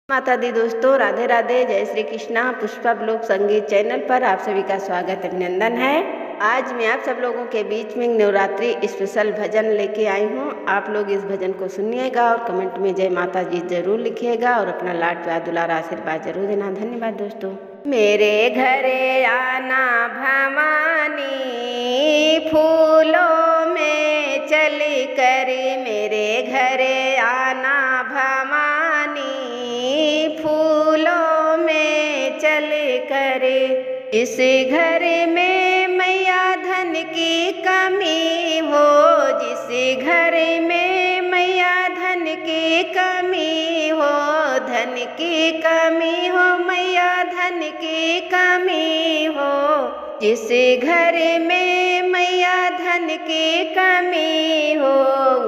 माता दी दोस्तों, राधे राधे, जय श्री कृष्णा। पुष्पा ब्लॉग संगीत चैनल पर आप सभी का स्वागत अभिनंदन है। आज मैं आप सब लोगों के बीच में नवरात्रि स्पेशल भजन लेके आई हूँ। आप लोग इस भजन को सुनिएगा और कमेंट में जय माता जी जरूर लिखिएगा और अपना लाड प्यार दुलार आशीर्वाद जरूर देना। धन्यवाद दोस्तों। मेरे घरे आना भवानी, फूलों में चली कर मेरे घरे आना भवानी, फूलों में चल कर। इस घर में मैया धन की कमी हो, जिस घर में मैया धन की कमी हो, धन की कमी हो, मैया धन की कमी हो। जिस घर में मैया धन की कमी हो,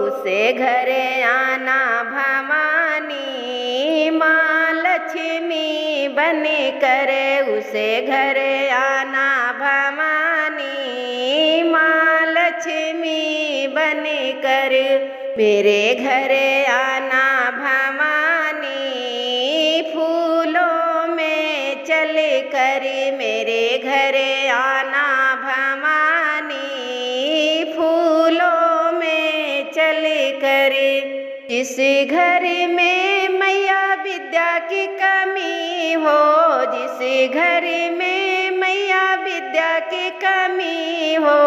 उसे घर आना भवानी, माँ लक्ष्मी बन कर उसे घर आना भवानी, माँ लक्ष्मी बन कर मेरे घर आना भवानी, फूलों में चल कर मेरे घर आना भवानी, फूलों में चल कर। जिस घर में मैया विद्या की कमी हो, जिस घर में मैया विद्या की कमी हो,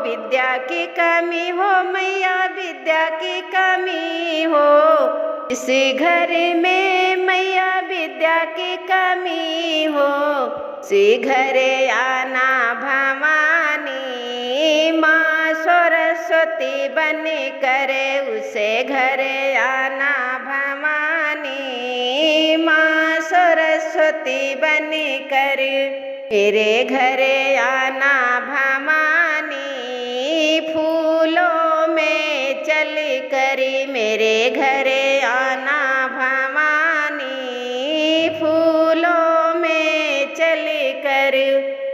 विद्या की कमी हो, मैया विद्या की कमी हो। इस घर में मैया विद्या की कमी हो, से घर आना भवानी, माँ सरस्वती बन कर उसे घर आना भवानी, माँ सरस्वती बन कर मेरे घर आना भवानी, फूलों में चल कर मेरे घर आना भवानी, फूलों में चल कर।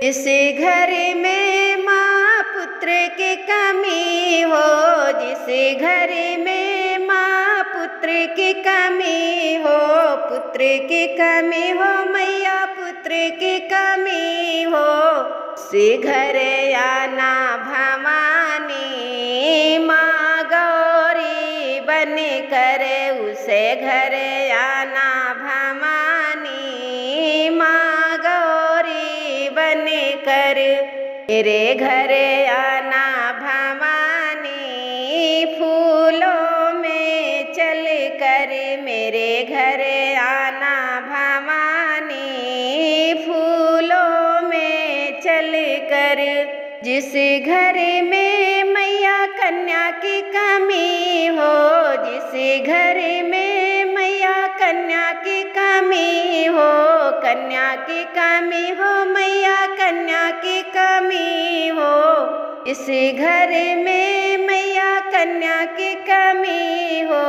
इस घर में माँ पुत्र की कमी हो, जिस घर में माँ पुत्र की कमी हो, पुत्र की कमी हो, मैया पुत्र की कमी हो, से घर आना भवानी, माँ गौरी बन कर उसे घर आना भवानी, माँ गौरी बन कर मेरे घर आना भवानी, फूलों में चल कर मेरे घर आना भवानी, फूलों में चल कर। जिस घर में मैया कन्या की कमी हो, जिस घर में मैया कन्या की कमी हो, कन्या की कमी हो, मैया कन्या की कमी हो। इस घर में मैया कन्या की कमी हो,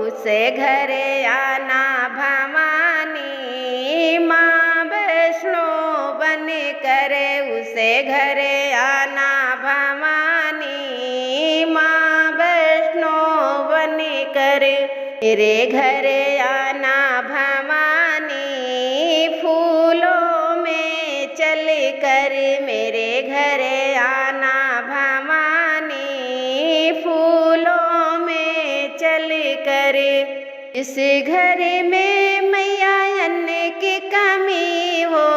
उसे घर आना भवानी, माँ वैष्णो बन कर उसे घर आना भवानी, माँ वैष्णो बन कर मेरे घर आना भवानी, फूलों में चल कर मेरे घर आना भवानी, फूलों में चल कर। इस घर में मैया अन्न की कमी हो,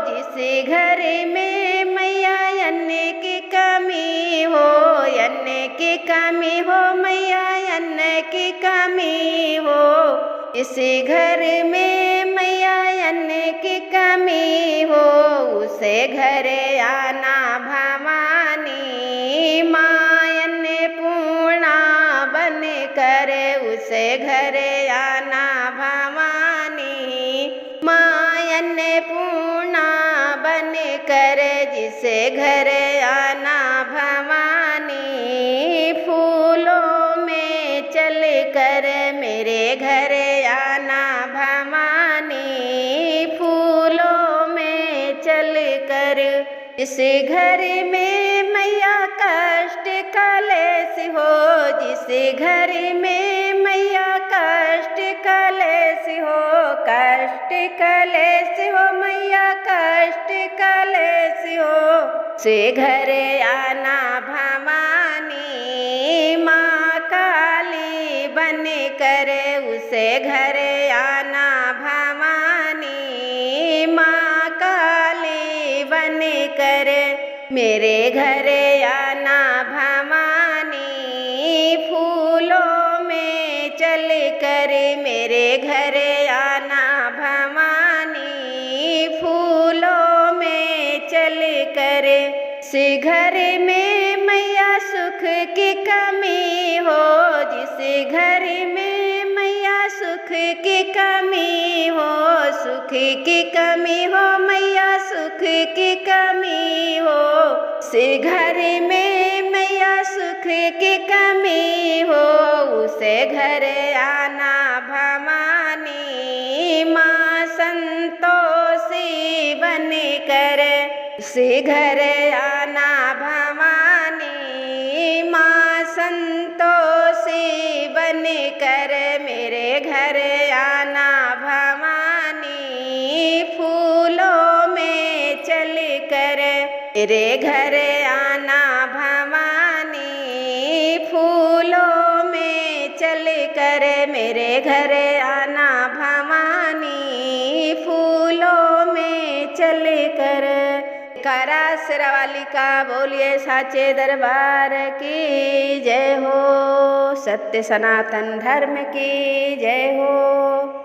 जिस घर में मैया अन्न की कमी हो, अन्न की कमी हो, मैया अन्न की कमी हो। इस घर में मैया अन्न की कमी हो, उसे घर आना भवानी, माँ अन्नपूर्णा बन कर उसे घर आना भवानी, माँ अन्नपूर्णा बन कर जिसे घर आना भवानी, फूलों में चल कर मेरे घर आना भवानी, फूलों में चल कर। इस घर में मैया कष्ट कलेश हो, जिस घर में मैया कष्ट कलेश हो, कर कष्ट कलेश हो मैया कष्ट कलेश हो से घरे आना भवानी माँ काली बन कर उसे घरे आना भवानी माँ काली बन कर मेरे घरे आना भवानी फूलों में चल कर मेरे घरे आना भवानी फूलों में चल कर से घर में मैया सुख की कमी हो जिस घर में मैया सुख की कमी हो सुख की कमी हो मैया सुख की कमी हो से घर में मैया सुख की कमी हो उसे घर आना भवानी माँ संतोषी बन कर उसे घर आना भवानी माँ संतोषी बन कर मेरे घर आना भवानी फूलों में चल कर मेरे घर आना भवानी फूलों में चल कर मेरे घर आना भवानी फूलों में चल कर करा शेरावाली का बोलिए साचे दरबार की जय हो सत्य सनातन धर्म की जय हो।